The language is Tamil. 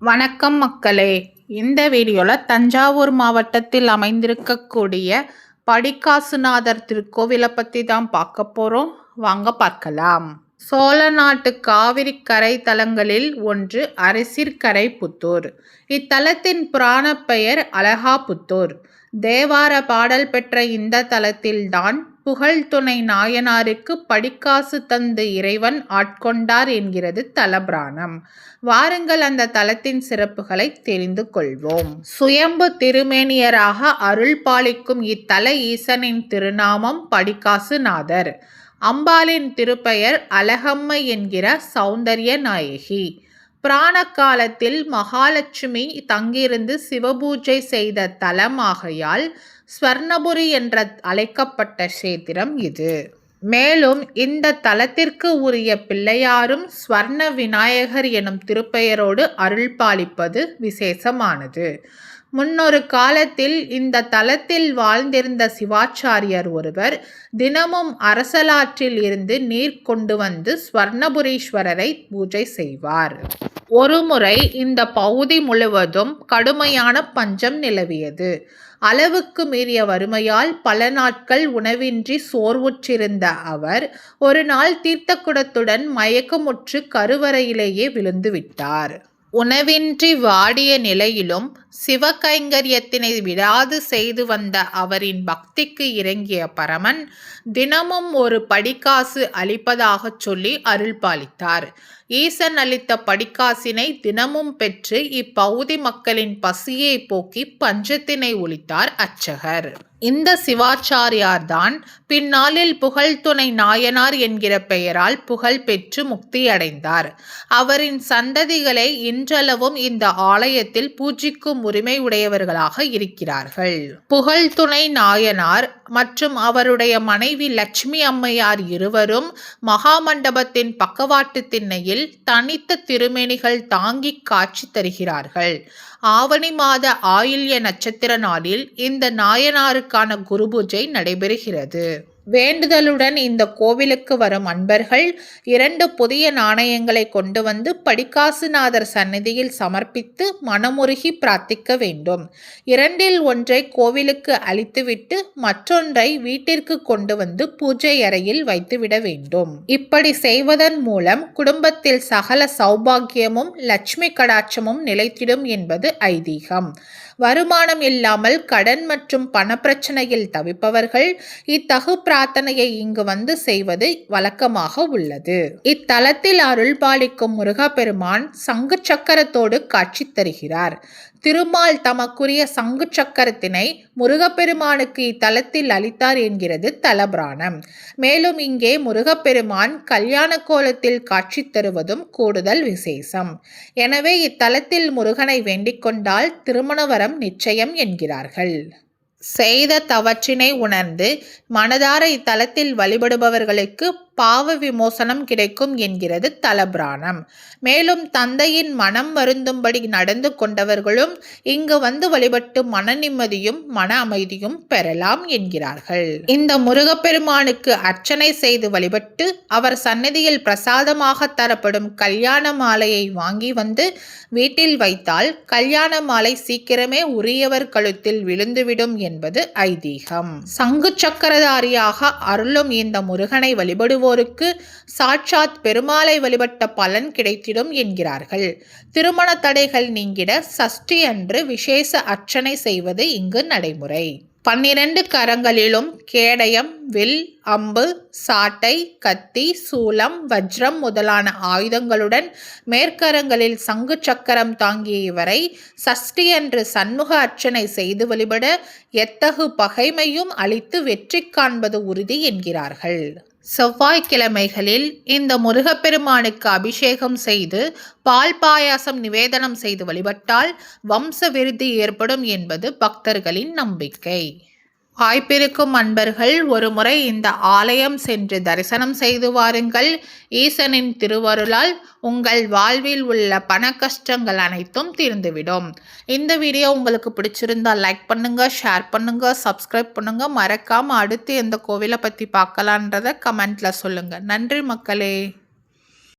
வணக்கம் மக்களே. இந்த வீடியோவில் தஞ்சாவூர் மாவட்டத்தில் அமைந்திருக்கக்கூடிய படிக்காசுநாதர் திருக்கோவிலை பற்றி தான் பார்க்க போகிறோம். வாங்க பார்க்கலாம். சோழ நாட்டு காவிரி கரை தலங்களில் ஒன்று அரசிற்கரை புத்தூர். இத்தலத்தின் புராண பெயர் அழகாபுத்தூர். தேவார பாடல் பெற்ற இந்த தலத்தில்தான் புகழ்துணை நாயனாருக்கு படிக்காசு தந்து இறைவன் ஆட்கொண்டார் என்கிறது தலபுராணம். வாருங்கள் அந்த தலத்தின் சிறப்புகளை தெரிந்து கொள்வோம். சுயம்பு திருமேனியராக அருள் பாலிக்கும் இத்தல ஈசனின் திருநாமம் படிக்காசுநாதர். அம்பாளின் திருப்பெயர் அழகம்மை என்கிற சௌந்தர்ய நாயகி. புராண காலத்தில் மகாலட்சுமி தங்கியிருந்து சிவபூஜை செய்த தலமாகையால் ஸ்வர்ணபுரி என்ற அழைக்கப்பட்ட கஷேத்திரம் இது. மேலும் இந்த தலத்திற்கு உரிய பிள்ளையாரும் ஸ்வர்ண விநாயகர் எனும் திருப்பெயரோடு அருள் பாலிப்பது விசேஷமானது. முன்னொரு காலத்தில் இந்த தலத்தில் வாழ்ந்திருந்த சிவாச்சாரியர் ஒருவர் தினமும் அரசலாற்றில் இருந்து நீர் கொண்டு வந்து ஸ்வர்ணபுரீஸ்வரரை பூஜை செய்வார். ஒருமுறை இந்த பகுதி முழுவதும் கடுமையான பஞ்சம் நிலவியது. அளவுக்கு மீறிய வறுமையால் பல நாட்கள் உணவின்றி சோர்வுற்றிருந்த அவர் ஒரு நாள் தீர்த்தக்குடத்துடன் மயக்கமுற்று கருவறையிலேயே விழுந்து விட்டார். உணவின்றி வாடிய நிலையிலும் சிவகைங்கரியத்தினை விடாது செய்து வந்த அவரின் பக்திக்கு இறங்கிய பரமன் தினமும் ஒரு படிக்காசு அளிப்பதாக சொல்லி அருள் பாலித்தார். ஈசன் அளித்த படிக்காசினை தினமும் பெற்று இப்பகுதி மக்களின் பசியை போக்கி பஞ்சத்தினை ஒழித்தார் அர்ச்சகர். இந்த சிவாச்சாரியார்தான் பின்னாளில் புகழ்துணை நாயனார் என்கிற பெயரால் புகழ் பெற்று முக்தியடைந்தார். அவரின் சந்ததிகளை இன்றளவும் இந்த ஆலயத்தில் பூஜிக்கும் உரிமை உடையவர்களாக இருக்கிறார்கள். புகழ்துணை நாயனார் மற்றும் அவருடைய மனைவி லட்சுமி அம்மையார் இருவரும் மகாமண்டபத்தின் பக்கவாட்டு திண்ணையில் தனித்த திருமேனிகள் தாங்கி காட்சி தருகிறார்கள். ஆவணி மாத ஆயில்ய நட்சத்திர நாளில் இந்த நாயனாருக்கான குரு பூஜை நடைபெறுகிறது. வேண்டுதலுடன் இந்த கோவிலுக்கு வரும் அன்பர்கள் 2 புதிய நாணயங்களை கொண்டு வந்து படிக்காசுநாதர் சந்நிதியில் சமர்ப்பித்து மனமுருகி பிரார்த்திக்க வேண்டும். 2இல் ஒன்றை கோவிலுக்கு அளித்துவிட்டு மற்றொன்றை வீட்டிற்கு கொண்டு வந்து பூஜை அறையில் வைத்துவிட வேண்டும். இப்படி செய்வதன் மூலம் குடும்பத்தில் சகல சௌபாகியமும் லட்சுமி கடாட்சமும் நிலைத்திடும் என்பது ஐதீகம். வருமானம் இல்லாமல் கடன் மற்றும் பணப்பிரச்சனையில் தவிப்பவர்கள் இத்தகு பிரார்த்தனையை இங்கு வந்து செய்வது வழக்கமாக உள்ளது. இத்தலத்தில் அருள் பாலிக்கும் முருகப்பெருமான் சங்கு சக்கரத்தோடு காட்சி தருகிறார். திருமால் தமக்குரிய சங்கு சக்கரத்தினை முருகப்பெருமானுக்கு இத்தலத்தில் அளித்தார் என்கிறது தலபுராணம். மேலும் இங்கே முருகப்பெருமான் கல்யாண கோலத்தில் காட்சி தருவதும் கூடுதல் விசேஷம். எனவே இத்தலத்தில் முருகனை வேண்டிக் கொண்டால் திருமண வரம் நிச்சயம் என்கிறார்கள். செய்த தவற்றினை உணர்ந்து மனதார இத்தலத்தில் வழிபடுபவர்களுக்கு பாவ விமோசனம் கிடைக்கும் என்கிறது தலபுராணம். மேலும் தந்தையின் மனம் வருந்தும்படி நடந்து கொண்டவர்களும் இங்கு வந்து வழிபட்டு மன நிம்மதியும் மன அமைதியும் பெறலாம் என்கிறார்கள். இந்த முருகப்பெருமானுக்கு அர்ச்சனை செய்து வழிபட்டு அவர் சந்நிதியில் பிரசாதமாக தரப்படும் கல்யாண மாலையை வாங்கி வந்து வீட்டில் வைத்தால் கல்யாண மாலை சீக்கிரமே உரியவர் கழுத்தில் விழுந்துவிடும் என்பது ஐதீகம். சங்கு சக்கரதாரியாக அருளும் இந்த முருகனை வழிபடுவோருக்கு சாட்சாத் பெருமாளை வழிபட்ட பலன் கிடைத்திடும் என்கிறார்கள். திருமண தடைகள் நீங்கிட சஷ்டி அன்று விசேஷ அர்ச்சனை செய்வது இங்கு நடைமுறை. 12 கரங்களிலும் கேடயம், வில், அம்பு, சாட்டை, கத்தி, சூலம், வஜ்ரம் முதலான ஆயுதங்களுடன் மேற்கரங்களில் சங்கு சக்கரம் தாங்கிய இவரை சஷ்டி அன்று சண்முக அர்ச்சனை செய்து வழிபட எத்தகு பகைமையும் அழித்து வெற்றி காண்பது உறுதி என்கிறார்கள். செவ்வாய்க்கிழமைகளில் இந்த முருகப்பெருமானுக்கு அபிஷேகம் செய்து பால் பாயாசம் நிவேதனம் செய்து வழிபட்டால் வம்ச விருத்தி ஏற்படும் என்பது பக்தர்களின் நம்பிக்கை. வாய்ப்பிருக்கும் அன்பர்கள் ஒரு முறை இந்த ஆலயம் சென்று தரிசனம் செய்து வாருங்கள். ஈசனின் திருவருளால் உங்கள் வாழ்வில் உள்ள பண கஷ்டங்கள் அனைத்தும் தீர்ந்துவிடும். இந்த வீடியோ உங்களுக்கு பிடிச்சிருந்தால் லைக் பண்ணுங்க, ஷேர் பண்ணுங்க, சப்ஸ்கிரைப் பண்ணுங்க. மறக்காம அடுத்து எந்த கோவிலை பற்றி பார்க்கலான்றதை கமெண்ட்ல சொல்லுங்க. நன்றி மக்களே.